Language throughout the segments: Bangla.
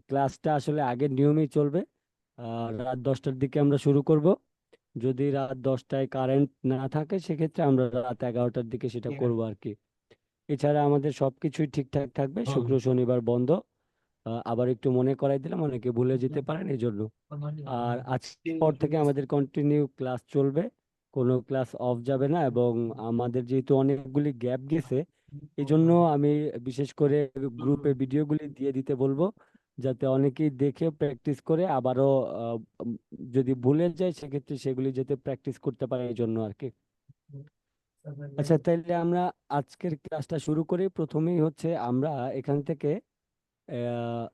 ক্লাসটা আসলে আগের নিয়মেই চলবে। রাত 10টার দিকে আমরা শুরু করব। যদি রাত 10টায় কারেন্ট না থাকে সেক্ষেত্রে আমরা রাত 11টার দিকে সেটা করব আর কি। এছাড়া আমাদের সবকিছুই ঠিকঠাক থাকবে, শুক্র শনিবার বন্ধ। আবার একটু মনে করাই দিলাম, অনেকে ভুলে যেতে পারেন এই জন্য। আর আজকের পর থেকে আমাদের কন্টিনিউ ক্লাস চলবে, কোনো ক্লাস অফ যাবে না। এবং আমাদের যেহেতু অনেকগুলি গ্যাপ গেছে, এই জন্য আমি বিশেষ করে গ্রুপে ভিডিওগুলি দিয়ে দিতে বলবো, যাতে অনেকেই দেখে প্র্যাকটিস করে আবারও উম, যদি ভুলে যায় সেক্ষেত্রে সেগুলি যাতে প্র্যাকটিস করতে পারে এই জন্য আর কি। আচ্ছা, তাইলে আমরা আজকের ক্লাসটা শুরু করি। প্রথমেই হচ্ছে আমরা এখান থেকে আহ,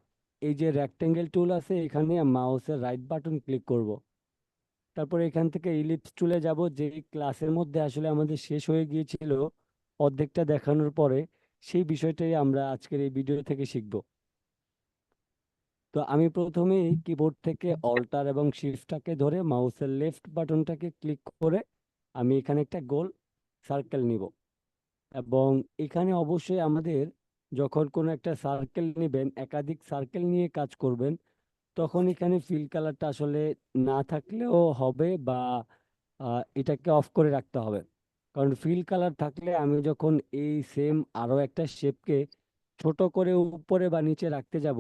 এই যে রেক্টেঙ্গেল টুল আছে, এখানে মাউসের রাইট বাটন ক্লিক করব। তারপর এখান থেকে ইলিপস টুলে যাব। যে ক্লাসের মধ্যে আসলে আমাদের শেষ হয়ে গিয়েছিল অর্ধেকটা দেখানোর পরে, সেই বিষয়টাই আমরা আজকের এই ভিডিও থেকে শিখব। তো আমি প্রথমেই কিবোর্ড থেকে অল্টার এবং শিফটটাকে ধরে মাউসের লেফট বাটনটাকে ক্লিক করে আমি এখানে একটা গোল সার্কেল নিব। এবং এখানে অবশ্যই আমাদের যখন কোনো একটা সার্কেল নেবেন, একাধিক সার্কেল নিয়ে কাজ করবেন, তখন এখানে ফিল কালারটা আসলে না থাকলেও হবে, বা এটাকে অফ করে রাখতে হবে। কারণ ফিল কালার থাকলে আমি যখন এই সেম আরো একটা শেপকে ছোট করে উপরে বা নিচে রাখতে যাব,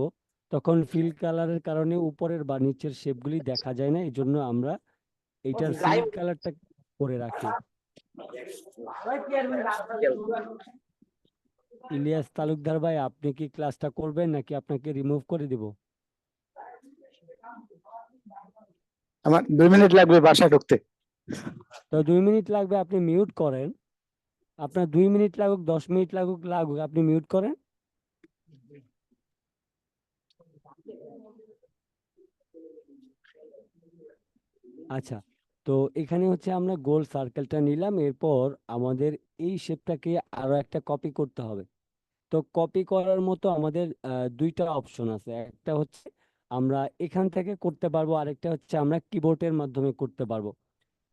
তখন ফিল কালারের কারণে উপরের বা নিচের শেপগুলি দেখা যায় না। এই জন্য আমরা এইটার ফিল কালারটা করে রাখি। ইলিয়াস তালুকদার ভাই, আপনি কি ক্লাসটা করবেন নাকি আপনাকে রিমুভ করে দিব? আমার 2 মিনিট লাগবে বাসায় ঢুকতে। তো 2 মিনিট লাগবে, আপনি মিউট করেন। আপনার 2 মিনিট লাগুক, 10 মিনিট লাগুক লাগুক, আপনি মিউট করেন। আচ্ছা, তো এখানে হচ্ছে আমরা গোল সার্কেলটা নিলাম। এরপর আমাদের এই শেপটাকে আরো একটা কপি করতে হবে। তো কপি করার মতো আমাদের দুইটা অপশন আছে। একটা হচ্ছে আমরা এখান থেকে করতে পারবো, আরেকটা হচ্ছে আমরা কিবোর্ডের মাধ্যমে করতে পারবো।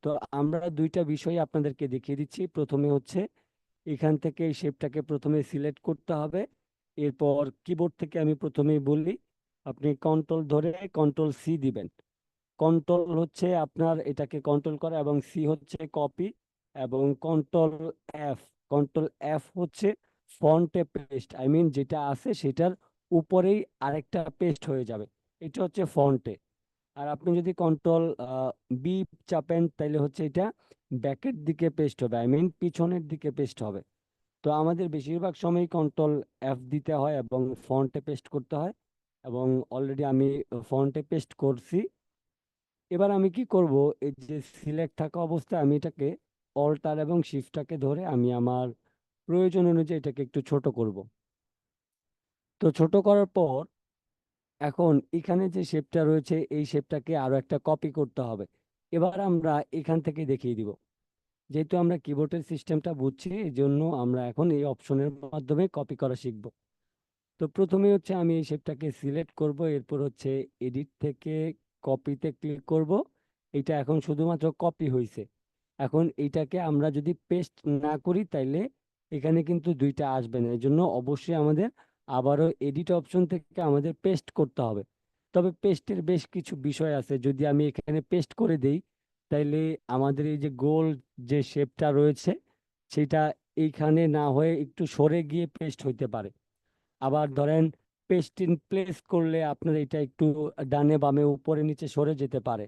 তো আমরা দুইটা বিষয় আপনাদেরকে দেখিয়ে দিচ্ছি। প্রথমে হচ্ছে এখান থেকে এই শেপটাকে প্রথমে সিলেক্ট করতে হবে। এরপর কিবোর্ড থেকে আমি প্রথমেই বলি, আপনি কন্ট্রোল ধরে কন্ট্রোল সি দিবেন। কন্ট্রোল হচ্ছে আপনার এটাকে কন্ট্রোল করা, এবং সি হচ্ছে কপি, এবং এফ কন্ট্রোল এফ হচ্ছে ফন্টে পেস্ট। আই মিন যেটা আছে সেটার উপরেই আরেকটা পেস্ট হয়ে যাবে, এটা হচ্ছে ফন্টে। আর আপনি যদি কন্ট্রোল বি চাপেন তাহলে হচ্ছে এটা ব্যাকের দিকে পেস্ট হবে, আই মিন পিছনের দিকে পেস্ট হবে। তো আমাদের বেশিরভাগ সময় কন্ট্রোল এফ দিতে হয় এবং ফন্টে পেস্ট করতে হয়। এবং অলরেডি আমি ফন্টে পেস্ট করছি। এবার আমি কি করব, এই যে সিলেক্ট থাকা অবস্থায় আমি এটাকে অল্টার এবং শিফটটাকে ধরে আমি আমার প্রয়োজন অনুযায়ী এটাকে একটু ছোট করব। তো ছোট করার পর এখন এখানে যে শেপটা রয়েছে এই শেপটাকে আরো একটা কপি করতে হবে। এবার আমরা এখান থেকে দেখিয়ে দিব। যেহেতু আমরা কিবোর্ডের সিস্টেমটা বুঝছি, এই জন্য আমরা এখন এই অপশনের মাধ্যমে কপি করা শিখব। তো প্রথমে হচ্ছে আমি এই শেপটাকে সিলেক্ট করব। এরপর হচ্ছে এডিট থেকে কপিতে ক্লিক করব। এটা এখন শুধুমাত্র কপি হয়েছে। এখন এইটাকে আমরা যদি পেস্ট না করি তাইলে এখানে কিন্তু দুইটা আসবে না। এই জন্য অবশ্যই আমাদের আবারও এডিট অপশন থেকে আমাদের পেস্ট করতে হবে। তবে পেস্টের বেশ কিছু বিষয় আছে। যদি আমি এখানে পেস্ট করে দেই তাইলে আমাদের এই যে গোল যে শেপটা রয়েছে সেটা এইখানে না হয়ে একটু সরে গিয়ে পেস্ট হইতে পারে। আবার ধরেন পেস্ট ইন প্লেস করলে আপনার এটা একটু ডানে বামে উপরে নিচে সরে যেতে পারে।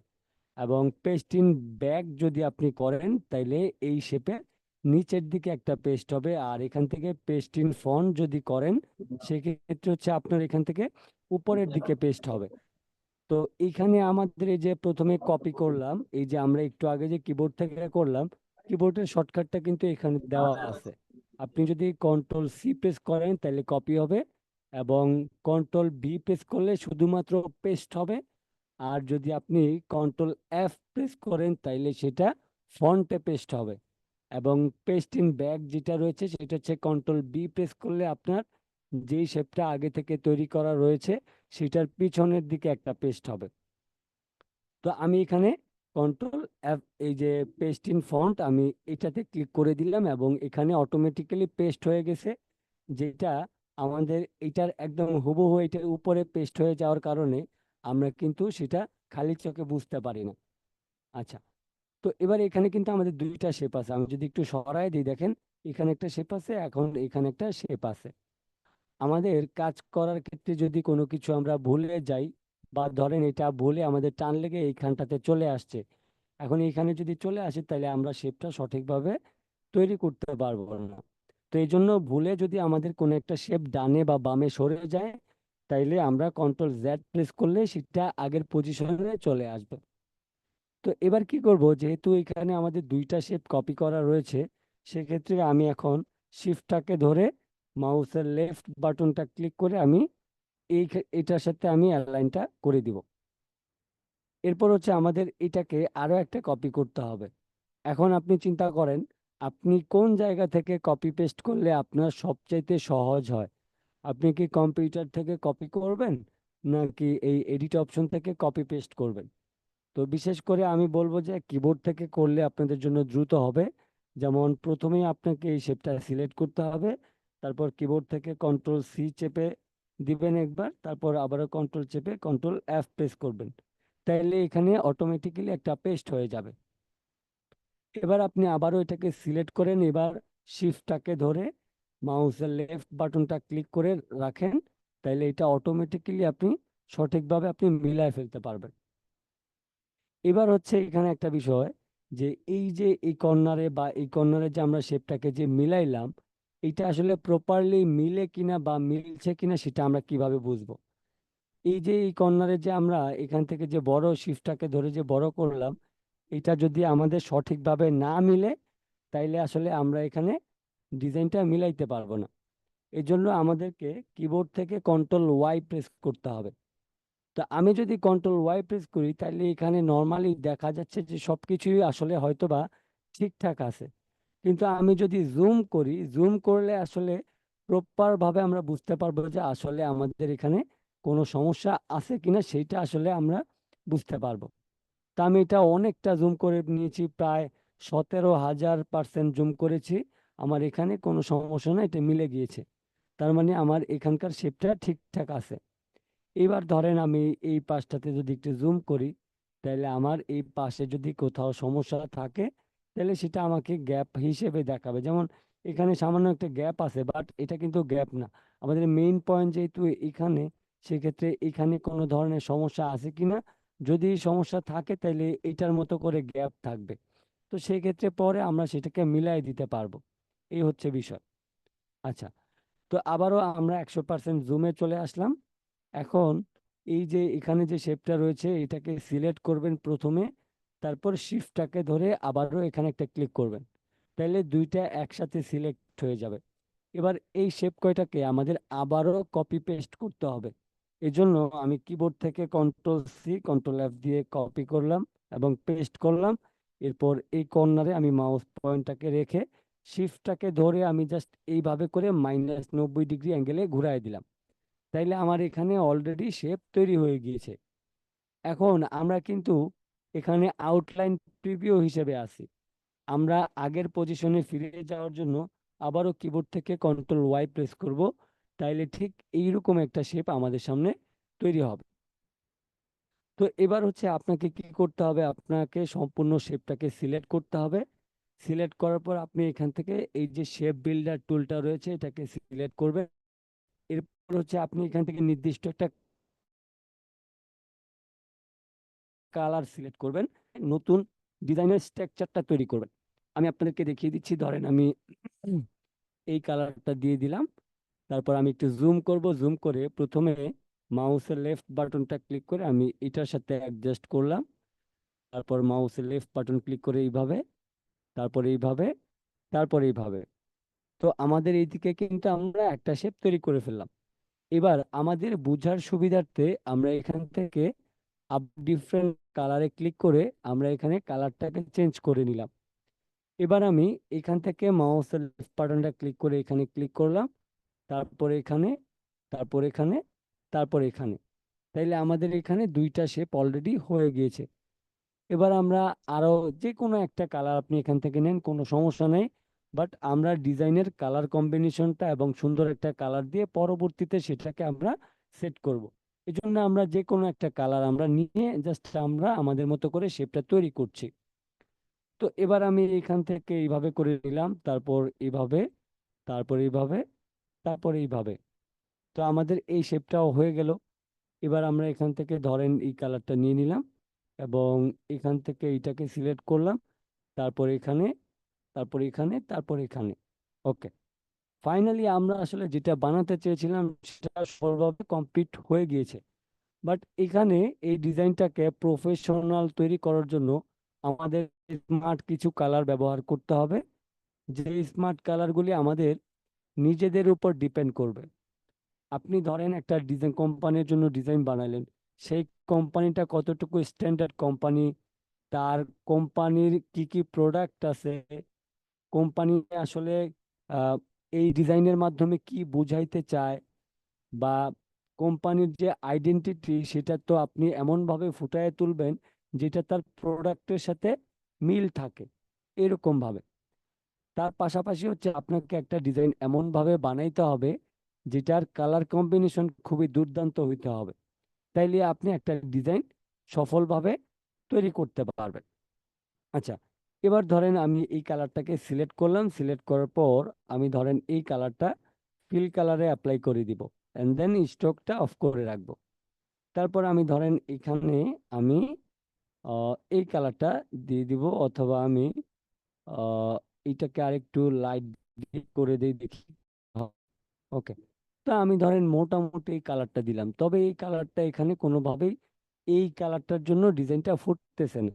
এবং পেস্ট ইন ব্যাক যদি আপনি করেন তাইলে এই শেপে নিচের দিকে একটা পেস্ট হবে। আর এখান থেকে পেস্ট ইন ফন্ট যদি করেন সেক্ষেত্রে হচ্ছে আপনার এখান থেকে উপরের দিকে পেস্ট হবে। তো এইখানে আমাদের এই যে প্রথমে কপি করলাম, এই যে আমরা একটু আগে যে কিবোর্ড থেকে করলাম, কিবোর্ডের শর্টকাটটা কিন্তু এখানে দেওয়া আছে। আপনি যদি কন্ট্রোল সি প্রেস করেন তাহলে কপি হবে, এবং কন্ট্রোল বি প্রেস করলে শুধুমাত্র পেস্ট হবে। আর যদি আপনি কন্ট্রোল এফ প্রেস করেন তাইলে সেটা ফন্টে পেস্ট হবে। এবং পেস্ট ইন ব্যাক যেটা রয়েছে সেটা হচ্ছে কন্ট্রোল বি প্রেস করলে আপনার যেই শেপটা আগে থেকে তৈরি করা রয়েছে সেটার পিছনের দিকে একটা পেস্ট হবে। তো আমি এখানে কন্ট্রোল এফ, এই যে পেস্ট ইন ফন্ট, আমি এটাতে ক্লিক করে দিলাম এবং এখানে অটোমেটিক্যালি পেস্ট হয়ে গেছে। যেটা আমাদের এটার একদম হুবহু এটার উপরে পেস্ট হয়ে যাওয়ার কারণে আমরা কিন্তু সেটা খালি চোখে বুঝতে পারি না। আচ্ছা, তো এবার এখানে কিন্তু আমাদের দুইটা শেপ আছে, আমি যদি একটু সরাই দিই, দেখেন এখানে একটা শেপ আছে, এখন এখানে একটা শেপ আছে। আমাদের কাজ করার ক্ষেত্রে যদি কোনো কিছু আমরা ভুলে যাই, বা ধরেন এটা ভুলে আমাদের টান লেগে এইখানটাতে চলে আসছে, এখন এইখানে যদি চলে আসে তাহলে আমরা শেপটা সঠিকভাবে তৈরি করতে পারবো না। তো এই জন্য ভুলে যদি আমাদের কোনো একটা শেপ ডানে বা বামে সরে যায়, তাইলে আমরা কন্ট্রোল জেড প্রেস করলে সেটা আগের পজিশনে চলে আসবে। তো এবার কি করব, যেহেতু এখানে আমাদের দুইটা শেপ কপি করা রয়েছে, সেক্ষেত্রে আমি এখন শিফটটাকে ধরে মাউসের লেফট বাটনটা ক্লিক করে আমি এটার সাথে আমি অ্যালাইনটা করে দিব। এরপর হচ্ছে আমাদের এটাকে আরো একটা কপি করতে হবে। এখন আপনি চিন্তা করেন, আপনি কোন জায়গা থেকে কপি পেস্ট করলে আপনার সবচাইতে সহজ হয়। আপনি কি কম্পিউটার থেকে কপি করবেন, নাকি এই এডিট অপশন থেকে কপি পেস্ট করবেন? তো বিশেষ করে আমি বলবো যে কিবোর্ড থেকে করলে আপনাদের জন্য দ্রুত হবে। যেমন প্রথমেই আপনাকে এই শেপটা সিলেক্ট করতে হবে, তারপর কিবোর্ড থেকে কন্ট্রোল সি চেপে দিবেন একবার, তারপর আবারও কন্ট্রোল চেপে কন্ট্রোল এফ প্রেস করবেন। তাইলে এখানে অটোমেটিক্যালি একটা পেস্ট হয়ে যাবে। এবার আপনি আবারও এটাকে সিলেক্ট করেন, এবার শিফটটাকে ধরে মাউসের লেফট বাটনটা ক্লিক করে রাখেন, তাইলে এটা অটোমেটিক্যালি আপনি সঠিকভাবে আপনি মিলায় ফেলতে পারবেন। এবার হচ্ছে এখানে একটা বিষয়, যে এই যে এই কর্নারে বা এই কর্নারে যে আমরা শেপটাকে যে মিলাইলাম, এটা আসলে প্রপারলি মিলে কিনা বা মিলছে কিনা সেটা আমরা কিভাবে বুঝবো? এই যে এই কর্নারে যে আমরা এখান থেকে যে বড় শিফটটাকে ধরে যে বড় করলাম, এটা যদি আমাদের সঠিকভাবে না মিলে, তাইলে আসলে আমরা এখানে ডিজাইনটা মিলাইতে পারবো না। এর জন্য আমাদেরকে কিবোর্ড থেকে কন্ট্রোল ওয়াই প্রেস করতে হবে। তো আমি যদি কন্ট্রোল ওয়াই প্রেস করি, তাহলে এখানে নর্মালি দেখা যাচ্ছে যে সবকিছুই আসলে হয়তোবা ঠিকঠাক আছে। কিন্তু আমি যদি জুম করি, জুম করলে আসলে প্রপার ভাবে আমরা বুঝতে পারবো যে আসলে আমাদের এখানে কোনো সমস্যা আছে কিনা, সেইটা আসলে আমরা বুঝতে পারবো। তা আমি এটা অনেকটা জুম করে নিয়েছি, প্রায় 17,000% জুম করেছি। আমার এখানে কোনো সমস্যা না, এটা মিলে গিয়েছে। তার মানে আমার এখানকার শেপটা ঠিকঠাক আছে। এবার ধরেন আমি এই পাশটাতে যদি একটু জুম করি, তাহলে আমার এই পাশে যদি কোথাও সমস্যা থাকে, তাহলে সেটা আমাকে গ্যাপ হিসেবে দেখাবে। যেমন এখানে সামান্য একটা গ্যাপ আছে, বাট এটা কিন্তু গ্যাপ না। আমাদের মেইন পয়েন্ট যেহেতু এখানে, সেক্ষেত্রে এখানে কোনো ধরনের সমস্যা আছে কিনা, যদি সমস্যা থাকে তাহলে এটার মতো করে গ্যাপ থাকবে। তো সেই ক্ষেত্রে পরে আমরা সেটাকে মিলাই দিতে পারবো। এই হচ্ছে বিষয়। আচ্ছা, তো আবারও আমরা 100% জুমে চলে আসলাম। এখন এই যে এখানে যে শেপটা রয়েছে, এটাকে সিলেক্ট করবেন প্রথমে, তারপর শিফটটাকে ধরে আবারও এখানে একটা ক্লিক করবেন, তাহলে দুইটা একসাথে সিলেক্ট হয়ে যাবে। এবার এই শেপ কয়টাকে আমাদের আবারও কপি পেস্ট করতে হবে। এজন্য আমি কিবোর্ড থেকে কন্ট্রোল সি কন্ট্রোল এফ দিয়ে কপি করলাম এবং পেস্ট করলাম। এরপর এই কর্নারে আমি মাউস পয়েন্টটাকে রেখে শিফটটাকে ধরে আমি জাস্ট এইভাবে করে -90 ডিগ্রি অ্যাঙ্গেলে ঘুরাই দিলাম। তাইলে আমার এখানে অলরেডি শেপ তৈরি হয়ে গিয়েছে। এখন আমরা কিন্তু এখানে আউটলাইন প্রিভিউ হিসেবে আছি। আমরা আগের পজিশনে ফিরে যাওয়ার জন্য আবারও কিবোর্ড থেকে কন্ট্রোল ওয়াই প্রেস করব, তাইলে ঠিক এইরকম একটা শেপ আমাদের সামনে তৈরি হবে। তো এবার হচ্ছে আপনাকে কি করতে হবে, আপনাকে সম্পূর্ণ শেপটাকে সিলেক্ট করতে হবে। সিলেক্ট করার পর আপনি এখান থেকে এই যে শেপ বিল্ডার টুলটা রয়েছে, এটাকে সিলেক্ট করবেন। এরপর হচ্ছে আপনি এখান থেকে নির্দিষ্ট একটা কালার সিলেক্ট করবেন, নতুন ডিজাইনের স্ট্রাকচারটা তৈরি করবেন। আমি আপনাদেরকে দেখিয়ে দিচ্ছি, ধরেন আমি এই কালারটা দিয়ে দিলাম। তারপর আমি একটু জুম করব, জুম করে প্রথমে মাউসের লেফট বাটনটা ক্লিক করে আমি এটার সাথে অ্যাডজাস্ট করলাম। তারপর মাউসের লেফট বাটন ক্লিক করে এইভাবে, তারপর এইভাবে, তারপর এইভাবে। তো আমাদের এইদিকে কিন্তু আমরা একটা শেপ তৈরি করে ফেললাম। এবার আমাদের বোঝার সুবিধার্থে আমরা এখান থেকে আপ ডিফারেন্ট কালারে ক্লিক করে আমরা এখানে কালারটাকে চেঞ্জ করে নিলাম। এবার আমি এখান থেকে মাউসের লেফট বাটনটা ক্লিক করে এখানে ক্লিক করলাম, তারপর এখানে, তারপর এখানে, তারপর এখানে। তাইলে আমাদের এখানে দুইটা শেপ অলরেডি হয়ে গিয়েছে। এবার আমরা আরো যে কোনো একটা কালার আপনি এখান থেকে নেন, কোনো সমস্যা নেই। বাট আমরা ডিজাইনের কালার কম্বিনেশনটা এবং সুন্দর একটা কালার দিয়ে পরবর্তীতে সেটাকে আমরা সেট করব। এই জন্য আমরা যে কোনো একটা কালার আমরা নিয়ে জাস্ট আমরা আমাদের মতো করে শেপটা তৈরি করছি। তো এবার আমি এখান থেকে এইভাবে করে নিলাম, তারপর এইভাবে, তারপর এইভাবে, তারপর এইভাবে। তো আমাদের এই শেপটাও হয়ে গেল। এবার আমরা এখান থেকে ধরেন এই কালারটা নিয়ে নিলাম এবং এখান থেকে এইটাকে সিলেক্ট করলাম, তারপর এখানে, তারপর এখানে, তারপর এখানে। ওকে, ফাইনালি আমরা আসলে যেটা বানাতে চেয়েছিলাম সেটা সফলভাবে কমপ্লিট হয়ে গিয়েছে। বাট এখানে এই ডিজাইনটাকে প্রফেশনাল তৈরি করার জন্য আমাদের স্মার্ট কিছু কালার ব্যবহার করতে হবে, যে স্মার্ট কালারগুলি আমাদের নিজেদের উপর ডিপেন্ড করবে। আপনি ধরেন একটা ডিজাইন কোম্পানির জন্য ডিজাইন বানালেন, সেই কোম্পানিটা কতটুকু স্ট্যান্ডার্ড কোম্পানি, তার কোম্পানির কি কি প্রোডাক্ট আছে, কোম্পানি আসলে আহ, এই ডিজাইনের মাধ্যমে কি বুঝাইতে চায়, বা কোম্পানির যে আইডেন্টিটি সেটা তো আপনি এমনভাবে ফুটিয়ে তুলবেন যেটা তার প্রোডাক্টের সাথে মিল থাকে, এরকম ভাবে। তার পাশাপাশি হচ্ছে আপনাকে একটা ডিজাইন এমনভাবে বানাইতে হবে যেটার কালার কম্বিনেশন খুবই দুর্দান্ত হইতে হবে, তাইলে আপনি একটা ডিজাইন সফলভাবে তৈরি করতে পারবেন। আচ্ছা, এবার ধরেন আমি এই কালারটাকে সিলেক্ট করলাম, সিলেক্ট করার পর আমি ধরেন এই কালারটা ফিল কালারে অ্যাপ্লাই করে দিব, এন্ড দেন স্ট্রোকটা অফ করে রাখবো। তারপর আমি ধরেন এখানে আমি এই কালারটা দিয়ে দিব, অথবা আমি আহ, এটাকে আরেকটু লাইট করে দিই দেখি। ওকে, তো আমি ধরেন মোটামুটি এই কালারটা দিলাম, তবে এই কালারটা এখানে কোনোভাবেই এই কালারটার জন্য ডিজাইনটা ফুটতেছে না।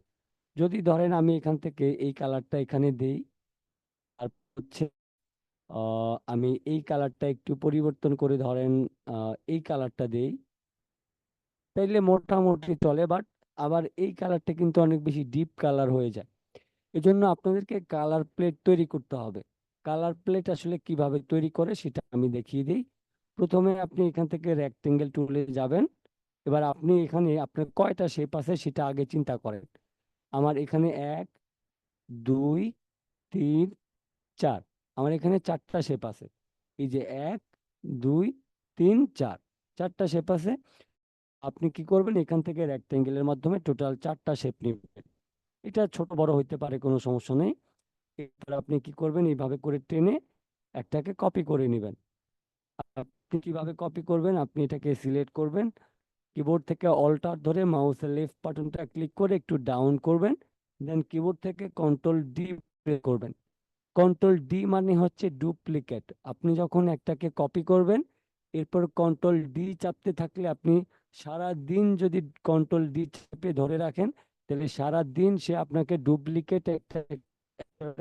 যদি ধরেন আমি এখান থেকে এই কালারটা এখানে দেই, আর হচ্ছে আমি এই কালারটা একটু পরিবর্তন করে ধরেন এই কালারটা দেই, তাইলে মোটামুটি চলে। বাট আবার এই কালারটা কিন্তু অনেক বেশি ডিপ কালার হয়ে যায়। এজন্য আপনাদেরকে কালার প্লেট তৈরি করতে হবে। কালার প্লেট আসলে কিভাবে তৈরি করে সেটা আমি দেখিয়ে দিই। প্রথমে আপনি এখান থেকে রেক্টেঙ্গেল টুলে যাবেন। এবার আপনি এখানে আপনার কয়টা শেপ আছে সেটা আগে চিন্তা করেন। আমার এখানে 1, 2, 3, 4, আমার এখানে 4টা শেপ আছে। এই যে 1, 2, 3, 4, 4টা শেপ আছে। আপনি কি করবেন, এখান থেকে রেক্টেঙ্গেলের মাধ্যমে টোটাল 4টা শেপ নেবেন। এটা ছোট বড় হইতে পারে, কোনো সমস্যা নেই। এরপর আপনি কি করবেন, এইভাবে করে টেনে একটাকে কপি করে নেবেন। আপনি কিভাবে কপি করবেন, আপনি এটাকে সিলেক্ট করবেন, কিবোর্ড থেকে অল্টার ধরে মাউসের লেফট বাটনটা ক্লিক করে একটু ডাউন করবেন, দেন কিবোর্ড থেকে কন্ট্রোল ডি প্রেস করবেন। কন্ট্রোল ডি মানে হচ্ছে ডুপ্লিকেট। আপনি যখন একটাকে কপি করবেন, এরপর কন্ট্রোল ডি চাপতে থাকলে আপনি সারা দিন যদি কন্ট্রোল ডি চেপে ধরে রাখেন, তাহলে সারা দিন সে আপনাকে ডুপ্লিকেট একটা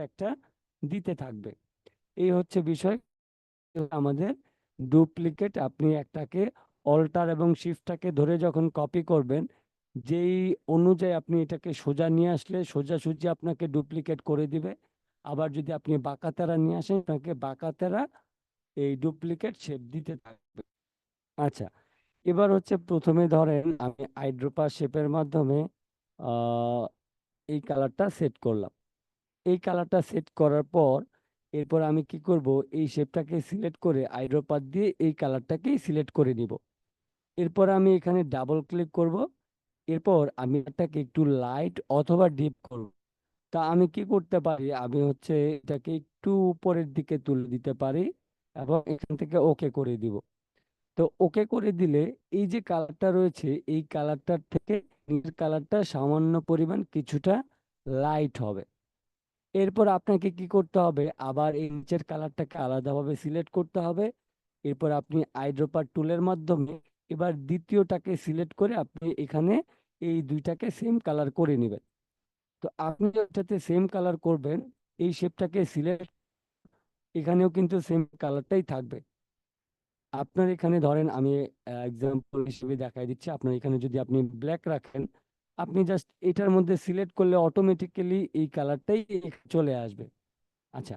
একটা দিতে থাকবে। এই হচ্ছে বিষয় আমাদের। ডুপ্লিকেট আপনি একটাকে অল্টার এবং শিফটটাকে ধরে যখন কপি করবেন, যেই অনুযায়ী আপনি এটাকে সোজা নিয়ে আসলে সোজাসুজি আপনাকে ডুপ্লিকেট করে দিবে। আবার যদি আপনি বাঁকাতেরা নিয়ে আসেন, আপনাকে বাঁকাতেরা এই ডুপ্লিকেট শেপ দিতে থাকবে। আচ্ছা, এবার হচ্ছে প্রথমে ধরেন আমি আইড্রোপা শেপের মাধ্যমে আহ এই কালারটা সেট করলাম। এই কালারটা সেট করার পর এরপর আমি কি করব, এই শেপটাকে সিলেক্ট করে আইড্রোপার দিয়ে এই কালারটাকেই সিলেক্ট করে নিব। এরপর আমি এখানে ডাবল ক্লিক করব। এরপর আমি এটাকে একটু লাইট অথবা ডিপ করব। তা আমি কি করতে পারি, আমি হচ্ছে এটাকে একটু উপরের দিকে তুলে দিতে পারি এবং এখান থেকে ওকে করে দিব। তো ওকে করে দিলে এই যে কালারটা রয়েছে, এই কালারটার থেকে নীল কালারটা সামান্য পরিমাণ কিছুটা লাইট হবে। এরপর আপনাকে কি করতে হবে, আবার এই নিচের কালারটাকে আলাদাভাবে সিলেক্ট করতে হবে। এরপর আপনি আইড্রপার টুলের মাধ্যমে এবার দ্বিতীয়টাকে সিলেক্ট করে আপনি এখানে এই দুইটাকে সেম কালার করে নেবেন। তো আপনি যেটাতে সেম কালার করবেন, এই শেপটাকে সিলেক্ট, এখানেও কিন্তু সেম কালারটাই থাকবে। আপনার এখানে ধরেন আমি এক্সাম্পল হিসেবে দেখাই দিচ্ছি, আপনার এখানে যদি আপনি ব্ল্যাক রাখেন, আপনি জাস্ট এটার মধ্যে সিলেক্ট করলে অটোমেটিক্যালি এই কালারটাই চলে আসবে। আচ্ছা,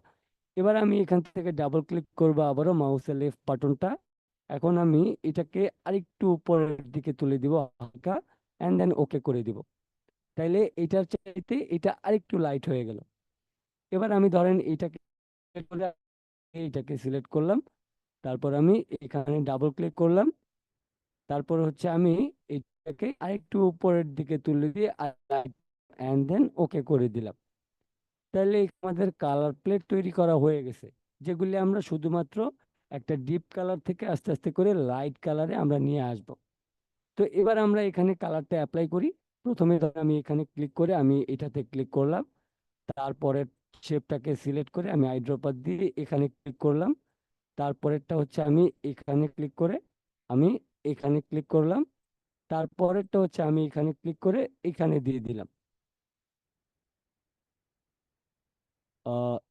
এবার আমি এখান থেকে ডাবল ক্লিক করবো আবারও মাউসের লেফট বাটনটা। এখন আমি এটাকে আরেকটু উপরের দিকে তুলে দিব হালকা, এন্ড দেন ওকে করে দিব। তাইলে এটার চাইতে এটা আরেকটু লাইট হয়ে গেল। এবার আমি ধরেন এটাকে এইটাকে সিলেক্ট করলাম, তারপর আমি এখানে ডাবল ক্লিক করলাম, তারপর হচ্ছে আমি এটাকে আরেকটু উপরের দিকে তুলে দিয়ে অ্যান্ড দেন ওকে করে দিলাম। তাহলে আমাদের কালার প্লেট তৈরি করা হয়ে গেছে, যেগুলি আমরা শুধুমাত্র একটা ডিপ কালার থেকে আস্তে আস্তে করে লাইট কালারে আমরা নিয়ে আসব। তো এবার আমরা এখানে কালারটা অ্যাপ্লাই করি। প্রথমে ধর আমি এখানে ক্লিক করে আমি এটাতে ক্লিক করলাম, তারপরে শেপটাকে সিলেক্ট করে আমি আইড্রপার দিয়ে এখানে ক্লিক করলাম, তারপরেরটা হচ্ছে আমি এখানে ক্লিক করে আমি এখানে ক্লিক করলাম, তারপরেরটা হচ্ছে আমি এখানে ক্লিক করে এখানে দিয়ে দিলাম।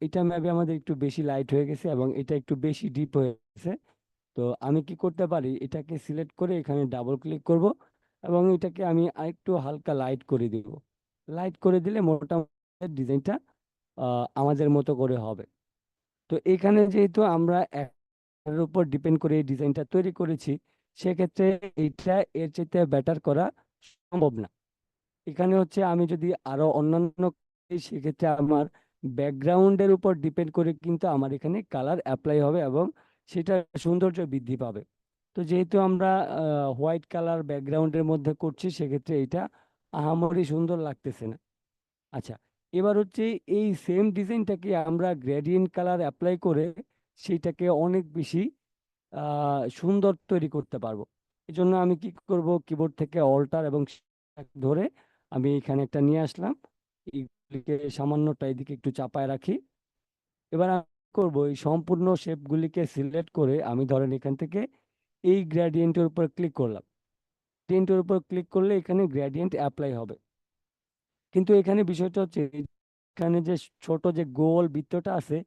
এটা মেবি আমাদের একটু বেশি লাইট হয়ে গেছে এবং এটা একটু বেশি ডিপ হয়ে গেছে। তো আমি কি করতে পারি, এটাকে সিলেক্ট করে এখানে ডাবল ক্লিক করব এবং এটাকে আমি আরেকটু হালকা লাইট করে দিব। লাইট করে দিলে মোটামুটি ডিজাইনটা আমাদের মতো করে হবে। তো এখানে যেহেতু আমরা এর উপর ডিপেন্ড করে এই ডিজাইনটা তৈরি করেছি, সেক্ষেত্রে এইটা এর চাইতে বেটার করা সম্ভব না। এখানে হচ্ছে আমি যদি আরো অন্যান্য করি, সেক্ষেত্রে আমার ব্যাকগ্রাউন্ডের উপর ডিপেন্ড করে কিন্তু আমার এখানে কালার অ্যাপ্লাই হবে এবং সেটা সৌন্দর্য বৃদ্ধি পাবে। তো যেহেতু আমরা হোয়াইট কালার ব্যাকগ্রাউন্ডের মধ্যে করছি, সেক্ষেত্রে এটা আহামরি সুন্দর লাগতেছে না। আচ্ছা, এবার হচ্ছে এই সেম ডিজাইনটাকে আমরা গ্রেডিয়েন্ট কালার অ্যাপ্লাই করে সেটাকে অনেক বেশি সুন্দর তৈরি করতে পারবো। এই জন্য আমি কি করব, কিবোর্ড থেকে অল্টার এবং ধরে আমি এখানে একটা নিয়ে আসলাম, এইগুলিকে সামান্যটা এদিকে একটু চাপায় রাখি। এবার আমি কি করবো, এই সম্পূর্ণ শেপগুলিকে সিলেক্ট করে আমি ধরেন এখান থেকে এই গ্রেডিয়েন্টের উপর ক্লিক করলাম। গ্রেডিয়েন্টের উপর ক্লিক করলে এখানে গ্রেডিয়েন্ট অ্যাপ্লাই হবে। কিন্তু এখানে বিষয়টা হচ্ছে, এখানে যে ছোট যে গোল বৃত্তটা আছে,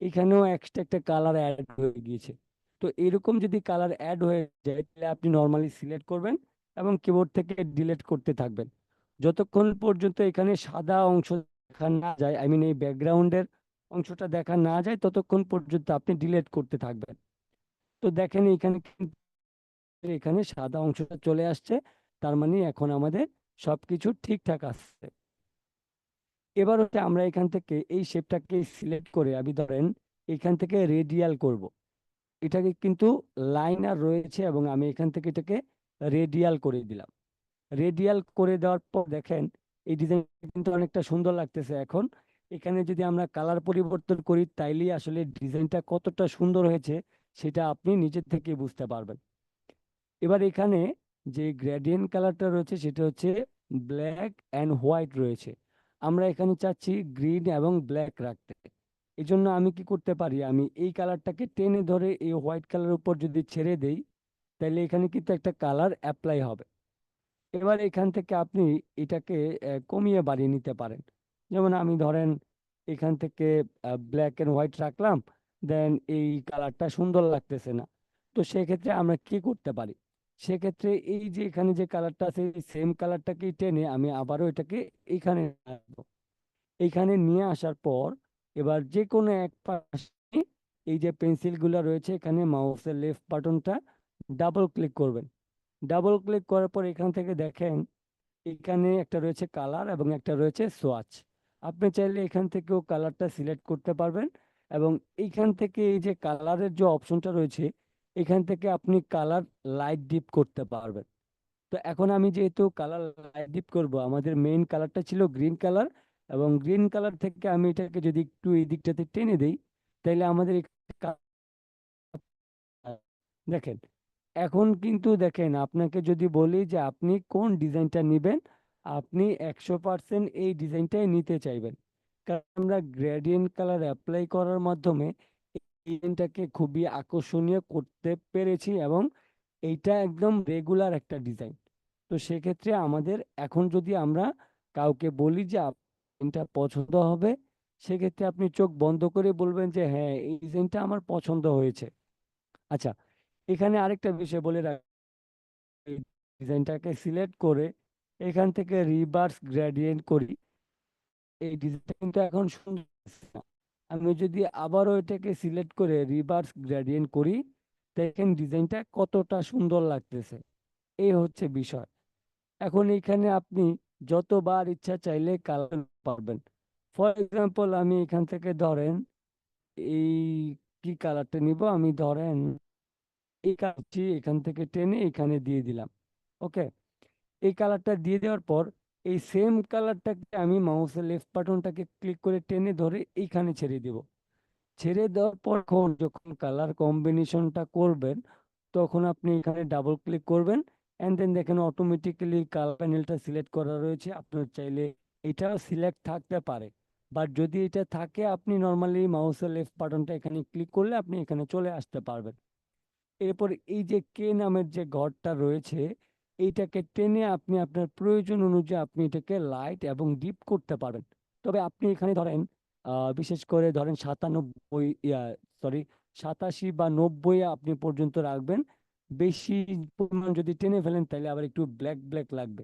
এখানেও এক্সট্রা একটা কালার অ্যাড হয়ে গিয়েছে। তো এরকম যদি কালার অ্যাড হয়ে যায়, তাহলে আপনি নর্মালি সিলেক্ট করবেন এবং কিবোর্ড থেকে ডিলিট করতে থাকবেন। যতক্ষণ পর্যন্ত এখানে সাদা অংশ দেখা না যায়, আই মিন এই ব্যাকগ্রাউন্ডের অংশটা দেখা না যায়, ততক্ষণ পর্যন্ত আপনি ডিলিট করতে থাকবেন। তো দেখেন এখানে কিন্তু এখানে সাদা অংশটা চলে আসছে, তার মানে এখন আমাদের সবকিছু ঠিকঠাক আছে। এবার হচ্ছে আমরা এখান থেকে এই শেপটাকে সিলেক্ট করে আমি ধরেন এখান থেকে রেডিয়াল করব। এটাকে কিন্তু লাইনার রয়েছে এবং আমি এখান থেকে এটাকে রেডিয়াল করে দিলাম। রেডিয়াল করে দেওয়ার পর দেখেন এই ডিজাইন কিন্তু অনেকটা সুন্দর লাগতেছে। এখন এখানে যদি আমরা কালার পরিবর্তন করি, তাইলেই আসলে ডিজাইনটা কতটা সুন্দর হয়েছে সেটা আপনি নিজের থেকে বুঝতে পারবেন। এবার এখানে যে গ্রেডিয়েন্ট কালারটা রয়েছে সেটা হচ্ছে ব্ল্যাক অ্যান্ড হোয়াইট রয়েছে। আমরা এখানে চাচ্ছি গ্রিন এবং ব্ল্যাক রাখতে। এই জন্য আমি কি করতে পারি, আমি এই কালারটাকে টেনে ধরে এই হোয়াইট কালারের উপর যদি ছেড়ে দেই, তাহলে এখানে কিন্তু একটা কালার অ্যাপ্লাই হবে। এবার এখান থেকে আপনি এটাকে কমিয়ে বাড়িয়ে নিতে পারেন। যেমন আমি ধরেন এখান থেকে ব্ল্যাক অ্যান্ড হোয়াইট রাখলাম, দেন এই কালারটা সুন্দর লাগতেছে না। তো সেক্ষেত্রে আমরা কি করতে পারি, সেক্ষেত্রে এই যে এখানে যে কালারটা আছে, এই সেম কালারটাকেই টেনে আমি আবারও এটাকে এইখানে আনবো। এইখানে নিয়ে আসার পর এবার যে কোনো এক পাশে এই যে পেন্সিলগুলো রয়েছে, এখানে মাউসের লেফট বাটনটা ডাবল ক্লিক করবেন। ডাবল ক্লিক করার পর এখান থেকে দেখেন এখানে একটা রয়েছে কালার এবং একটা রয়েছে সোয়াচ। আপনি চাইলে এখান থেকেও কালারটা সিলেক্ট করতে পারবেন এবং এইখান থেকে এই যে কালারের যে অপশনটা রয়েছে, এখান থেকে আপনি কালার লাইট ডিপ করতে পারবেন। তো এখন আমি যেহেতু কালার লাইট ডিপ করব, আমাদের মেইন কালারটা ছিল গ্রিন কালার, এবং গ্রিন কালার থেকে আমি এটাকে যদি একটু এই দিকটাতে টেনে দেই, তাহলে আমাদের দেখেন এখন কিন্তু দেখেন, আপনাকে যদি বলি যে আপনি কোন ডিজাইনটা নেবেন, আপনি 100% এই ডিজাইনটাই নিতে চাইবেন। কারণ আমরা গ্রেডিয়েন্ট কালার অ্যাপ্লাই করার মাধ্যমে এই ডিজাইনটাকে খুবই আকর্ষণীয় করতে পেরেছি এবং এইটা একদম রেগুলার একটা ডিজাইন। তো সেক্ষেত্রে আমাদের এখন যদি আমরা কাউকে বলি যে ডিজাইনটা পছন্দ হবে, সেক্ষেত্রে আপনি চোখ বন্ধ করে বলবেন যে হ্যাঁ, এই ডিজাইনটা আমার পছন্দ হয়েছে। আচ্ছা, এখানে আরেকটা বিষয় বলে রাখি, ডিজাইনটাকে সিলেক্ট করে এখান থেকে রিভার্স গ্রেডিয়েন্ট করি, এই ডিজাইনটা কিন্তু এখন সুন্দর লাগছে না। আমি যদি আবারও এটাকে সিলেক্ট করে রিভার্স গ্রেডিয়েন্ট করি, দেখেন ডিজাইনটা কতটা সুন্দর লাগতেছে। এই হচ্ছে বিষয়। এখন এখানে আপনি যতবার ইচ্ছা চাইলে কালার পারবেন। ফর এক্সাম্পল আমি এখান থেকে ধরেন এই কি কালারটা নিব, আমি ধরেন এই কালারটি এখান থেকে টেনে এখানে দিয়ে দিলাম। ওকে, এই কালারটা দিয়ে দেওয়ার পর এই সেম কালারটাকে আমি মাউসের লেফট বাটনটাকে ক্লিক করে টেনে ধরে এইখানে ছেড়ে দিব। ছেড়ে দেওয়ার পর যখন কালার কম্বিনেশনটা করবেন তখন আপনি এখানে ডাবল ক্লিক করবেন, অ্যান্ড দেন দেখেন অটোমেটিক্যালি কালার প্যানেলটা সিলেক্ট করা রয়েছে। আপনার চাইলে এটাও সিলেক্ট থাকতে পারে, বাট যদি এটা থাকে আপনি নর্মালি মাউসের লেফট বাটনটা এখানে ক্লিক করলে আপনি এখানে চলে আসতে পারবেন। এরপর এই যে কে নামের যে ঘরটা রয়েছে এইটাকে টেনে আপনি আপনার প্রয়োজন অনুযায়ী আপনি এটাকে লাইট এবং ডিপ করতে পারবেন। তবে আপনি এখানে ধরেন বিশেষ করে ধরেন 97 সরি 87 বা 90 আপনি পর্যন্ত রাখবেন। বেশি পরিমাণ যদি টেনে ফেলেন তাহলে আবার একটু ব্ল্যাক ব্ল্যাক লাগবে।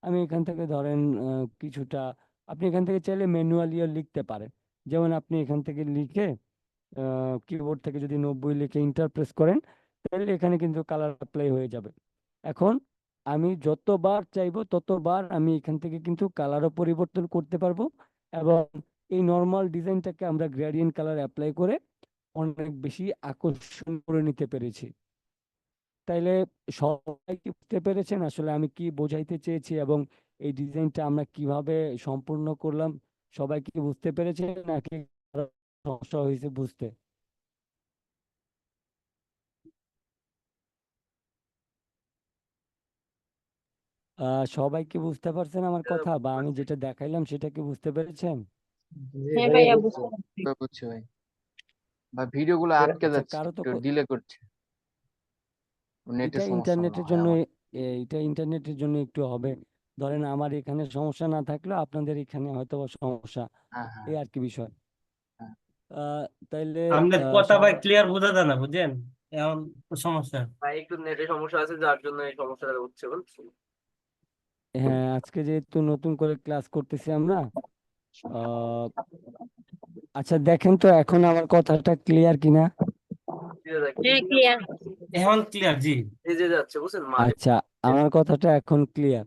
আমি এখান থেকে ধরেন কিছুটা, আপনি এখান থেকে চাইলে ম্যানুয়ালিও লিখতে পারেন। যেমন আপনি এখান থেকে লিখে কিবোর্ড থেকে যদি 90 লিখে ইন্টার প্রেস করেন তাহলে এখানে কিন্তু কালার অ্যাপ্লাই হয়ে যাবে। এখন আমি যতবার চাইবো ততবার আমি এখান থেকে কিন্তু কালারও পরিবর্তন করতে পারবো, এবং এই নর্মাল ডিজাইনটাকে আমরা গ্রেডিয়েন্ট কালার অ্যাপ্লাই করে অনেক বেশি আকর্ষণ করে নিতে পেরেছি। তাইলে সবাই কি বুঝতে পেরেছেন আসলে আমি কি বোঝাইতে চেয়েছি এবং এই ডিজাইনটা আমরা কিভাবে সম্পূর্ণ করলাম? সবাই কি বুঝতে পেরেছে নাকি কারো সমস্যা হয়েছে বুঝতে? সবাই কি বুঝতে পারছেন আমার কথা, বা আমি যেটা দেখাইলাম সেটা কি বুঝতে পেরেছেন? জি হ্যাঁ ভাইয়া ভাইয়া, বুঝছি। বুঝতে পারছি। বুঝছি ভাই। বা ভিডিও গুলো আটকে আচ্ছা, যাচ্ছে, কারো তো একটু ডিলে করছে, এটা নেটের সমস্যা মনে ইন্টারনেটের হয় জন্য, আমার। এটা ইন্টারনেটের জন্য একটু হবে। ধরেন আমার এখানে সমস্যা না থাকলেও আপনাদের এখানে হয়তো বা সমস্যা, হ্যাঁ হ্যাঁ এই আর কি বিষয়। হ্যাঁ। আহ তাইলে আপনার কথা ভাই সবাই, ক্লিয়ার বোঝা যায় না, বুঝছেন? এখন সমস্যা। ভাই একটু নেটের সমস্যা আছে যার জন্য এই সমস্যাটা হচ্ছে বুঝছেন। হ্যাঁ আজকে যেহেতু নতুন করে ক্লাস করতেছি আমরা, আহ আচ্ছা দেখেন তো এখন আমার কথাটা ক্লিয়ার কিনা। হ্যাঁ, ক্লিয়ার। এখন ক্লিয়ার, জি। এই যে যাচ্ছে বুঝছেন মাঝে আচ্ছা, আমার কথাটা এখন ক্লিয়ার।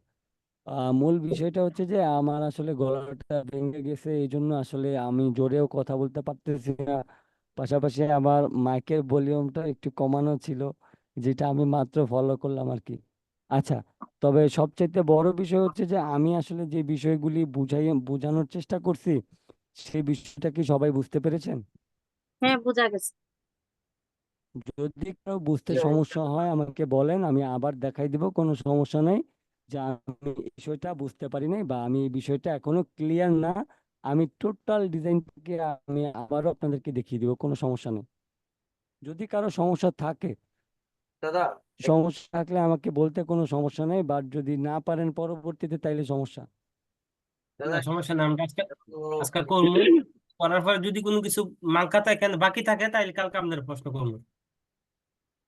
মূল বিষয়টা হচ্ছে যে আমার আসলে গলাটা ভেঙে গেছে, এই জন্য আসলে আমি জোরেও কথা বলতে পারতেছি না। পাশাপাশি আমার মাইকের ভলিউমটা একটু কমানো ছিল, যেটা আমি মাত্র ফলো করলাম আর কি। আচ্ছা, তবে সবচেয়ে বড় বিষয় হচ্ছে যে আমি আসলে যে বিষয়গুলি বোঝানোর চেষ্টা করছি সেই বিষয়টা কি সবাই বুঝতে পেরেছেন? হ্যাঁ, বোঝা গেছে। যদি কারো বুঝতে জি ভাই। সমস্যা হয় আমাকে বলেন, আমি আবার দেখাই দিব, কোনো সমস্যা নেই। যে আমি এই বিষয়টা বুঝতে পারি নাই বা আমি এই বিষয়টা এখনো ক্লিয়ার না, আমি টোটাল ডিজাইনটাকে আমি আবারও আপনাদেরকে দেখিয়ে দিব, কোনো সমস্যা নেই। যদি কারো সমস্যা থাকে, দাদা সমস্যা থাকলে আমাকে বলতে কোনো সমস্যা নেই, বাট যদি না পারেন পরবর্তীতে তাইলে সমস্যা। দাদা না, সমস্যা না, আমরা আজকে তো আজকে করবো। করার পরে যদি কোনো কিছু মাঙ্কা থাকে, বাকি থাকে, তাহলে কালকে আপনার প্রশ্ন করবো।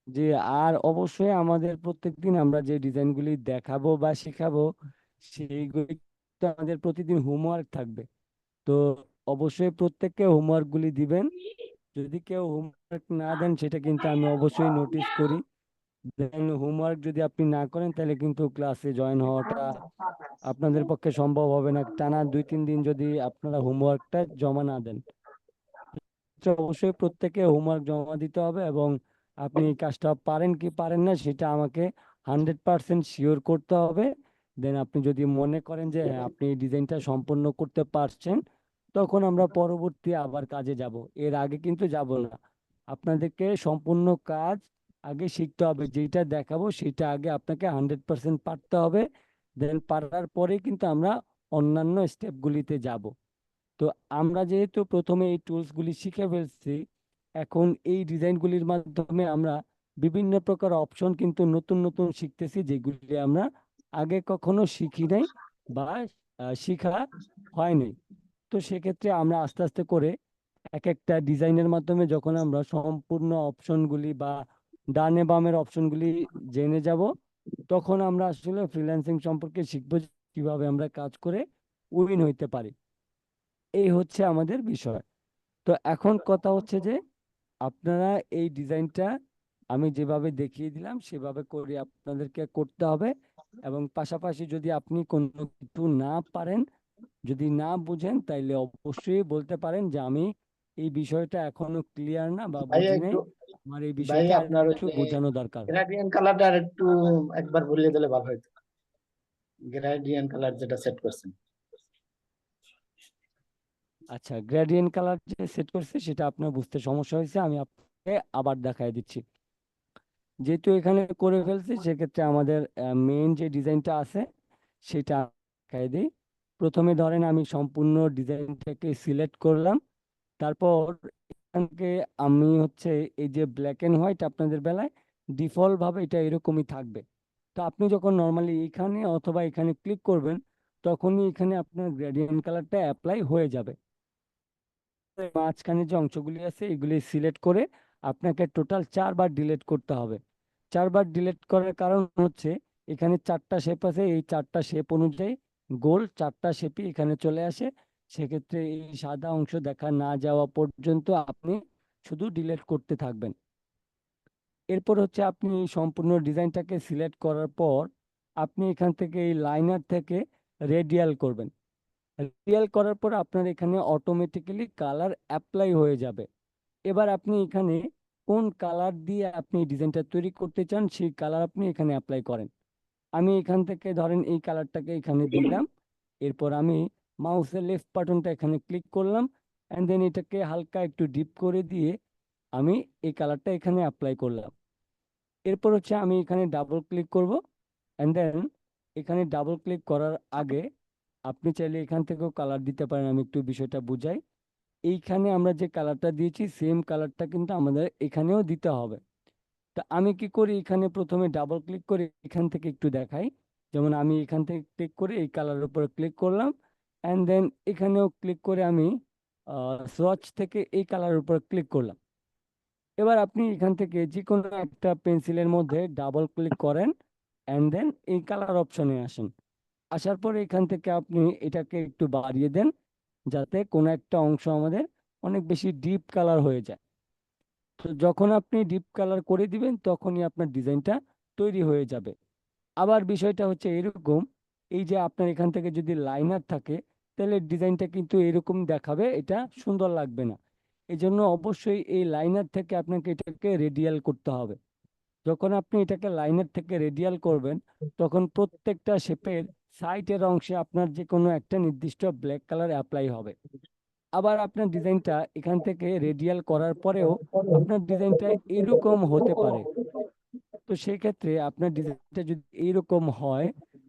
যে আর অবশ্যই আমাদের প্রত্যেকদিন আমরা যে ডিজাইনগুলি দেখাবো বা শেখাবো সেইগুলি তো আমাদের প্রতিদিন হোমওয়ার্ক থাকবে। তো অবশ্যই প্রত্যেককে হোমওয়ার্ক গুলি দিবেন। যদি কেউ হোমওয়ার্ক না দেন সেটা কিন্তু আমি অবশ্যই নোটিস করি। দেন হোমওয়ার্ক যদি আপনি না করেন তাহলে কিন্তু ক্লাসে জয়েন হওয়াটা আপনাদের পক্ষে সম্ভব হবে না, টানা 2-3 দিন যদি আপনারা হোমওয়ার্কটা জমা না দেন। তো অবশ্যই প্রত্যেকে হোমওয়ার্ক জমা দিতে হবে, এবং আপনি এই কাজটা পারেন কি পারেন না সেটা আমাকে 100% শিওর করতে হবে। দেন আপনি যদি মনে করেন যে হ্যাঁ আপনি এই ডিজাইনটা সম্পূর্ণ করতে পারছেন, তখন আমরা পরবর্তী আবার কাজে যাব। এর আগে কিন্তু যাব না। আপনাদেরকে সম্পূর্ণ কাজ আগে শিখতে হবে, যেটা দেখাবো সেটা আগে আপনাকে 100% পারতে হবে। দেন পারার পরে কিন্তু আমরা অন্যান্য স্টেপগুলিতে যাব। তো আমরা যেহেতু প্রথমে এই টুলসগুলি শিখে ফেলছি, এখন এই ডিজাইনগুলির মাধ্যমে আমরা বিভিন্ন প্রকার অপশন কিন্তু নতুন নতুন শিখতেছি, যেগুলি আমরা আগে কখনো শিখি নাই বা শিখা হয়নি। তো সেক্ষেত্রে আমরা আস্তে আস্তে করে এক একটা ডিজাইনের মাধ্যমে যখন আমরা সম্পূর্ণ অপশনগুলি বা ডানে বামের অপশনগুলি জেনে যাব, তখন আমরা আসলে ফ্রিল্যান্সিং সম্পর্কে শিখবো যে কিভাবে আমরা কাজ করে উইন হইতে পারি। এই হচ্ছে আমাদের বিষয়। তো এখন কথা হচ্ছে যে আপনারা এই ডিজাইনটা আমি যেভাবে দেখিয়ে দিলাম সেভাবে করে আপনাদেরকে করতে হবে, এবং পাশাপাশি যদি আপনি কোনো কিছু না পারেন, যদি না বুঝেন তাইলে অবশ্যই বলতে পারেন যে আমি এই বিষয়টা এখনো ক্লিয়ার না বা ভাইয়া বুঝি নাই, একটু, আমার এই ভাইয়া বিষয়টা আর আপনার ওই একটু যে বোঝানো দরকার। গ্রেডিয়েন্ট কালারটা আর একটু একবার বলিয়ে দিলে ভালো হতো। গ্রেডিয়েন্ট কালার যেটা সেট করছেন। আচ্ছা, গ্রেডিয়েন্ট কালার যে সেট করছে সেটা আপনার বুঝতে সমস্যা হয়েছে, আমি আপনাকে আবার দেখাই দিচ্ছি। যেহেতু এখানে করে ফেলছি সেক্ষেত্রে আমাদের মেইন যে ডিজাইনটা আছে সেটা দেখাই দিই। প্রথমে ধরেন আমি সম্পূর্ণ ডিজাইনটাকে সিলেক্ট করলাম, তারপর এখান থেকে আমি হচ্ছে এই যে ব্ল্যাক এন্ড হোয়াইট আপনাদের বেলায় ডিফল্ট ভাবে এটা এরকমই থাকবে। তো আপনি যখন নর্মালি এখানে অথবা এখানে ক্লিক করবেন তখনই এখানে আপনার গ্রেডিয়েন্ট কালারটা অ্যাপ্লাই হয়ে যাবে। মাঝখানে যে অংশগুলি আছে এগুলি সিলেক্ট করে আপনাকে টোটাল 4বার ডিলিট করতে হবে। 4বার ডিলিট করার কারণ হচ্ছে এখানে 4টা শেপ আছে, এই 4টা শেপ অনুযায়ী গোল 4টা শেপই এখানে চলে আসে। সেক্ষেত্রে এই সাদা অংশ দেখা না যাওয়া পর্যন্ত আপনি শুধু ডিলিট করতে থাকবেন। এরপর হচ্ছে আপনি এই সম্পূর্ণ ডিজাইনটাকে সিলেক্ট করার পর আপনি এখান থেকে এই লাইনার থেকে রেডিয়াল করবেন। রেডিয়াল করার পর আপনার এখানে অটোমেটিক্যালি কালার অ্যাপ্লাই হয়ে যাবে। এবার আপনি এখানে কোন কালার দিয়ে আপনি ডিজাইনটা তৈরি করতে চান সেই কালার আপনি এখানে অ্যাপ্লাই করেন। আমি এখান থেকে ধরেন এই কালারটাকে এখানে দিলাম, এরপর আমি মাউসের লেফট বাটনটা এখানে ক্লিক করলাম, অ্যান্ড দেন এটাকে হালকা একটু ডিপ করে দিয়ে আমি এই কালারটা এখানে অ্যাপ্লাই করলাম। এরপর হচ্ছে আমি এখানে ডাবল ক্লিক করব, অ্যান্ড দেন এখানে ডাবল ক্লিক করার আগে আপনি চাইলে এখান থেকেও কালার দিতে পারেন। আমি একটু বিষয়টা বুঝাই। এইখানে আমরা যে কালারটা দিয়েছি সেম কালারটা কিন্তু আমাদের এখানেও দিতে হবে। তা আমি কি করি, এখানে প্রথমে ডাবল ক্লিক করে এখান থেকে একটু দেখাই। যেমন আমি এখান থেকে ক্লিক করে এই কালারের উপর ক্লিক করলাম, অ্যান্ড দেন এখানেও ক্লিক করে আমি সোয়াচ থেকে এই কালারের উপর ক্লিক করলাম। এবার আপনি এখান থেকে যে কোনো একটা পেন্সিলের মধ্যে ডাবল ক্লিক করেন, অ্যান্ড দেন এই কালার অপশনে আসেন। আসার পর এখান থেকে আপনি এটাকে একটু বাড়িয়ে দেন যাতে কোনো একটা অংশ আমাদের অনেক বেশি ডিপ কালার হয়ে যায়। তো যখন আপনি ডিপ কালার করে দিবেন তখনই আপনার ডিজাইনটা তৈরি হয়ে যাবে। আবার বিষয়টা হচ্ছে এরকম, এই যে আপনার এখান থেকে যদি লাইনার থাকে তাহলে ডিজাইনটা কিন্তু এরকম দেখাবে, এটা সুন্দর লাগবে না। এই জন্য অবশ্যই এই লাইনার থেকে আপনাকে এটাকে রেডিয়াল করতে হবে। যখন আপনি এটাকে লাইনার থেকে রেডিয়াল করবেন তখন প্রত্যেকটা শেপের সাইডের অংশে আপনার যে কোনো একটা নির্দিষ্ট ব্ল্যাক কালার অ্যাপ্লাই হবে। আবার আপনার ডিজাইনটা এখান থেকে রেডিয়াল করার পরেও আপনার ডিজাইনটা এরকম হতে পারে। তো সেক্ষেত্রে আপনার ডিজাইনটা যদি এইরকম হয়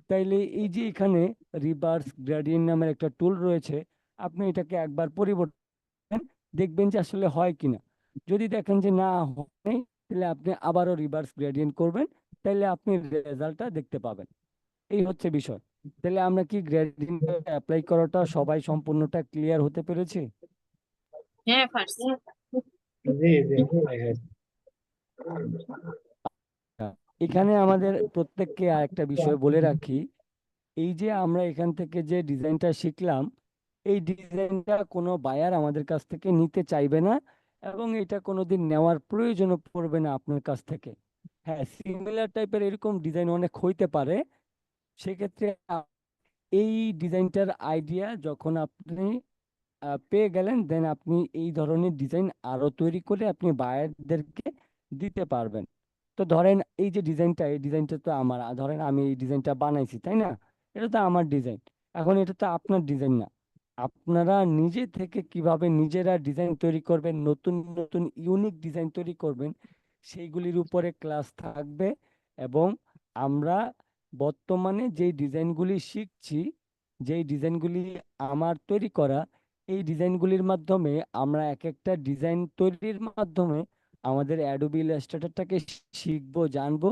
তাইলে এই যে এখানে রিভার্স গ্রেডিয়েন্ট নামের একটা টুল রয়েছে, আপনি এটাকে একবার পরিবর্তন দেখবেন যে আসলে হয় কিনা। যদি দেখেন যে না হয় তাহলে আপনি আবারও রিভার্স গ্রেডিয়েন্ট করবেন, তাহলে আপনি রেজাল্টটা দেখতে পাবেন। এই হচ্ছে বিষয়। তাহলে আমরা কি গ্রেডিয়েন্ট অ্যাপ্লাই করাটা সবাই সম্পূর্ণটা ক্লিয়ার হতে পেরেছি? হ্যাঁ পারছি। জি জি। এখানে আমাদের প্রত্যেককে আরেকটা বিষয় বলে রাখি, এই যে আমরা এখান থেকে যে ডিজাইনটা শিখলাম এই ডিজাইনটা কোনো বায়ার আমাদের কাছ থেকে নিতে চাইবে না, এবং এটা কোনোদিন নেওয়ার প্রয়োজনও পড়বে না আপনার কাছ থেকে। হ্যাঁ, সিমিলার টাইপের এরকম ডিজাইন অনেক হইতে পারে। সেক্ষেত্রে এই ডিজাইনটার আইডিয়া যখন আপনি পেয়ে গেলেন দেন আপনি এই ধরনের ডিজাইন আরো তৈরি করে আপনি বায়ারদেরকে দিতে পারবেন। তো ধরেন এই যে ডিজাইনটা, এই ডিজাইনটা তো আমার, ধরেন আমি এই ডিজাইনটা বানাইছি তাই না, এটা তো আমার ডিজাইন। এখন এটা তো আপনার ডিজাইন না। আপনারা নিজে থেকে কিভাবে নিজেরা ডিজাইন তৈরি করবেন, নতুন নতুন ইউনিক ডিজাইন তৈরি করবেন সেইগুলির উপরে ক্লাস থাকবে। এবং আমরা বর্তমানে যেই ডিজাইনগুলি শিখছি, যেই ডিজাইনগুলি আমার তৈরি করা, এই ডিজাইনগুলির মাধ্যমে আমরা এক একটা ডিজাইন তৈরির মাধ্যমে আমাদের অ্যাডোবি ইলাস্ট্রেটরটাকে শিখবো, জানবো।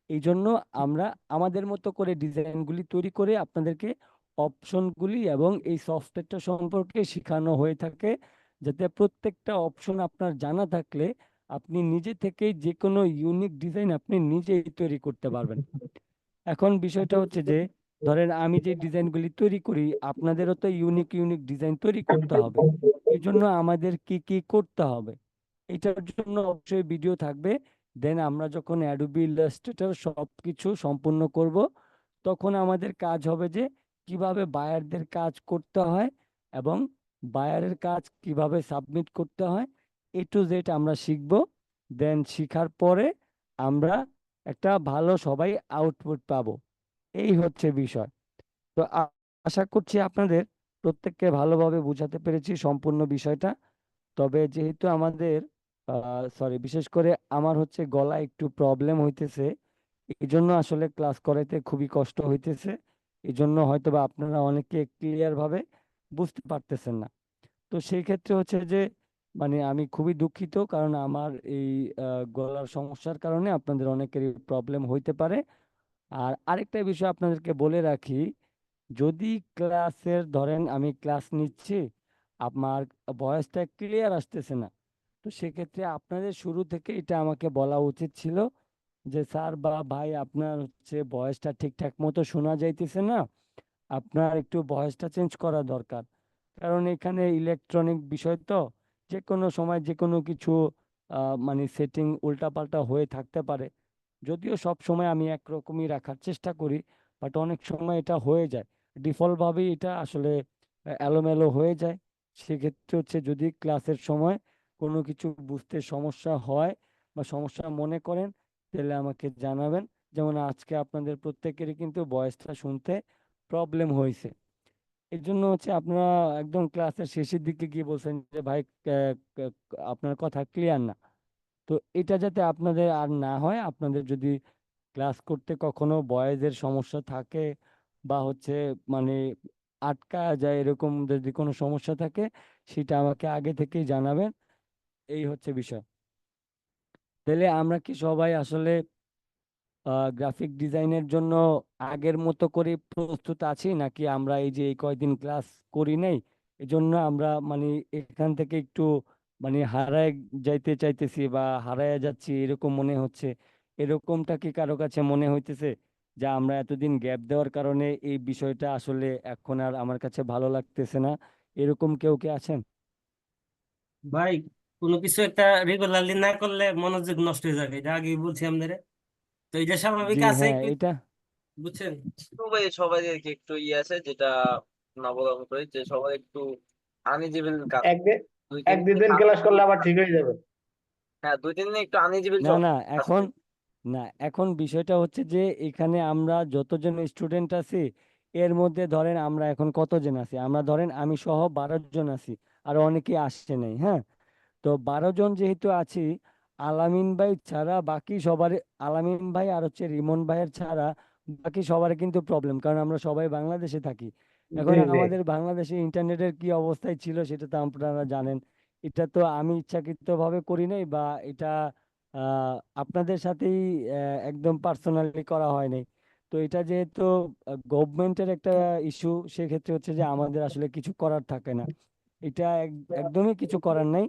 এই জন্য আমরা আমাদের মতো করে ডিজাইনগুলি তৈরি করে আপনাদেরকে অপশনগুলি এবং এই সফটওয়্যারটা সম্পর্কে শেখানো হয়ে থাকে, যাতে প্রত্যেকটা অপশন আপনার জানা থাকলে আপনি নিজে থেকেই যে কোনো ইউনিক ডিজাইন আপনি নিজেই তৈরি করতে পারবেন। এখন বিষয়টা হচ্ছে যে ধরেন আমি যে ডিজাইনগুলি তৈরি করি আপনাদেরও তো ইউনিক ইউনিক ডিজাইন তৈরি করতে হবে। এই জন্য আমাদের কি কি করতে হবে এটার জন্য অবশ্যই ভিডিও থাকবে। দেন আমরা যখন অ্যাডোবি ইলাস্ট্রেটর সবকিছু সম্পূর্ণ করব তখন আমাদের কাজ হবে যে কিভাবে বায়ারদের কাজ করতে হয় এবং বায়ারের কাজ কিভাবে সাবমিট করতে হয়, A to Z আমরা শিখব। দেন শিখার পরে আমরা একটা ভালো সবাই আউটপুট পাবো। এই হচ্ছে বিষয়। তো আশা করছি আপনাদের প্রত্যেককে ভালোভাবে বোঝাতে পেরেছি সম্পূর্ণ বিষয়টা। তবে যেহেতু আমাদের বিশেষ করে আমার হচ্ছে গলা একটু প্রবলেম হইতেছে, এই জন্য আসলে ক্লাস করাইতে খুবই কষ্ট হইতেছে। এই জন্য হয়তো বা আপনারা অনেকে ক্লিয়ার ভাবে বুঝতে পারতেছেন না। তো সেই ক্ষেত্রে হচ্ছে যে মানে আমি খুবই দুঃখিত, কারণ আমার এই গলার সমস্যার কারণে আপনাদের অনেকেরই প্রবলেম হইতে পারে। আর আরেকটা বিষয় আপনাদেরকে বলে রাখি, যদি ক্লাসের ধরেন আমি ক্লাস নিচ্ছি, আমার ভয়েসটা ক্লিয়ার আসতেছে না, তো সেক্ষেত্রে আপনাদের শুরু থেকে এটা আমাকে বলা উচিত ছিল যে স্যার বা ভাই আপনার হচ্ছে ভয়েসটা ঠিকঠাক মতো শোনা যাইতেছে না, আপনার একটু ভয়েসটা চেঞ্জ করা দরকার। কারণ এখানে ইলেকট্রনিক বিষয় তো, যে কোনো সময় যে কোনো কিছু মানে সেটিং উল্টাপাল্টা হয়ে থাকতে পারে। যদিও সব সময় আমি একরকমই রাখার চেষ্টা করি, বাট অনেক সময় এটা হয়ে যায়, ডিফল্ট ভাবেই এটা আসলে এলোমেলো হয়ে যায়। সেক্ষেত্রে হচ্ছে যদি ক্লাসের সময় কোনো কিছু বুঝতে সমস্যা হয় বা সমস্যা মনে করেন, তাহলে আমাকে জানাবেন। যেমন আজকে আপনাদের প্রত্যেকেরই কিন্তু ভয়েসটা শুনতে প্রবলেম হয়েছে। এই জন্য হচ্ছে আপনারা একদম ক্লাসের শেষের দিকে গিয়ে বলছেন যে ভাই আপনার কথা ক্লিয়ার না। তো এটা যাতে আপনাদের আর না হয়, আপনাদের যদি ক্লাস করতে কখনো ভয়েসের সমস্যা থাকে বা হচ্ছে মানে আটকা যায়, এরকম যদি কোনো সমস্যা থাকে, সেটা আমাকে আগে থেকেই জানাবেন। এই হচ্ছে বিষয়। তাহলে আমরা কি সবাই আসলে গ্রাফিক ডিজাইনের জন্য আগের মতো করে প্রস্তুত আছি, নাকি আমরা এই যে এই কয়দিন ক্লাস করি নাই এজন্য আমরা মানে এখান থেকে একটু মানে হারায় যাইতে চাইতেছি বা হারায় যাচ্ছি এরকম মনে হচ্ছে? এরকমটা কি কারো কাছে মনে হইতেছে যে আমরা এতদিন গ্যাপ দেওয়ার কারণে এই বিষয়টা আসলে এখন আর আমার কাছে ভালো লাগতেছে না? এরকম কেউ কি আছেন? ভাই, কোনো কিছু একটা রেগুলারলি না করলে মনোযোগ নষ্ট হয়ে যাবে, এটা আগেই বলছি আমাদের। তো এটা স্বাভাবিক জি আছে হ্যাঁ, একটু, এটা বুঝছেন? তো ভাই সবাই আর কি একটু ইয়ে আছে, যেটা না বলার মতোই, যে সবাই একটু আনইজিবল কাজ। একদিন দুই তিন এক দিন দুদিন ক্লাস করলে আবার ঠিক হয়ে যাবে। হ্যাঁ, দুই তিন দিন একটু আনইজিবল না না আছে। এখন না, এখন বিষয়টা হচ্ছে যে এখানে আমরা যতজন স্টুডেন্ট আছি, এর মধ্যে ধরেন আমরা এখন কতজন আছি, আমরা ধরেন আমি সহ 12 জন আছি, আর অনেকে আসছে নাই। হ্যাঁ, তো 12 জন যেহেতু আছি, আলামিন ভাই ছাড়া বাকি সবার, আলামিন ভাই আর হচ্ছে রিমন ভাইয়ের ছাড়া বাকি সবার কিন্তু প্রবলেম, কারণ আমরা সবাই বাংলাদেশে থাকি। এখন জি জি। আমাদের বাংলাদেশে ইন্টারনেটের কি অবস্থায় ছিল সেটা তো আপনারা জানেন। এটা তো আমি ইচ্ছাকৃতভাবে করি নাই, বা এটা আপনাদের সাথেই একদম পার্সোনালি করা হয় নাই। তো এটা যেহেতু গভর্নমেন্টের একটা ইস্যু, সেক্ষেত্রে হচ্ছে যে আমাদের আসলে কিছু করার থাকে না। এটা একদমই কিছু করার নাই।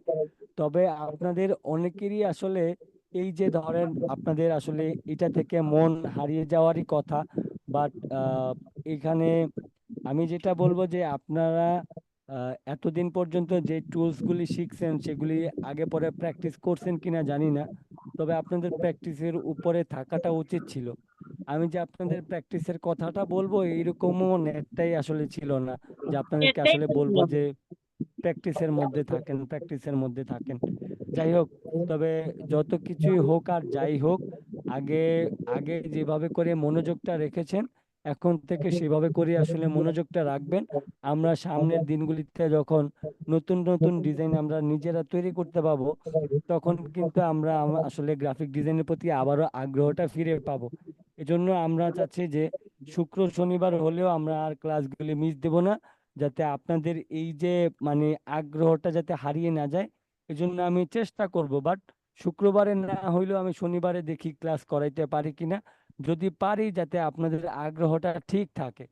তবে আপনাদের অনেকেরই আসলে এই যে ধরেন আপনাদের আসলে এটা থেকে মন হারিয়ে যাওয়ারই কথা। বাট এখানে আমি যেটা বলবো যে আপনারা এতদিন পর্যন্ত যে টুলসগুলি শিখছেন সেগুলি আগে পরে প্র্যাকটিস করছেন কিনা জানি না, তবে আপনাদের প্র্যাকটিসের উপরে থাকাটা উচিত ছিল। আমি যে আপনাদের প্র্যাকটিসের কথাটা বলবো এইরকমও নেটটাই আসলে ছিল না যে আপনাদেরকে এটাই আসলে তো বলবো হলো। যে প্র্যাকটিসের মধ্যে থাকেন, প্র্যাকটিসের মধ্যে থাকেন। যাই হোক, তবে যত কিছুই হোক আর যাই হোক, আগে আগে যেভাবে করে মনোযোগটা রেখেছেন, এখন থেকে সেভাবে করে আসলে মনোযোগটা রাখবেন। আমরা সামনের দিনগুলিতে যখন নতুন নতুন ডিজাইন আমরা নিজেরা তৈরি করতে পাবো, তখন কিন্তু আমরা আসলে গ্রাফিক ডিজাইনের প্রতি আবারও আগ্রহটা ফিরে পাবো। এজন্য আমরা চাচ্ছি যে শুক্র শনিবার হলেও আমরা আর ক্লাসগুলি মিস দেব না, যাতে আপনাদের এই যে মানে আগ্রহটা যাতে হারিয়ে না যায়। এজন্য আমি চেষ্টা করব, বাট শুক্রবারে না হইলেও আমি শনিবারে দেখি ক্লাস করাইতে পারি কিনা। যদি পারি, যাতে আপনাদের আগ্রহটা ঠিক থাকে।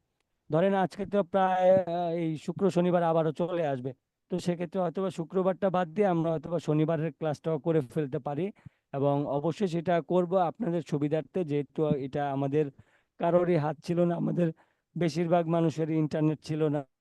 ধরেন আজকে তো প্রায় এই শুক্র শনিবার আবারও চলে আসবে, তো সেক্ষেত্রে হয়তোবা শুক্রবারটা বাদ দিয়ে আমরা হয়তোবা শনিবারের ক্লাসটাও করে ফেলতে পারি। এবং অবশ্যই সেটা করব আপনাদের সুবিধার্থে, যেহেতু এটা আমাদের কারোরই হাত ছিল না, আমাদের বেশিরভাগ মানুষেরই ইন্টারনেট ছিল না।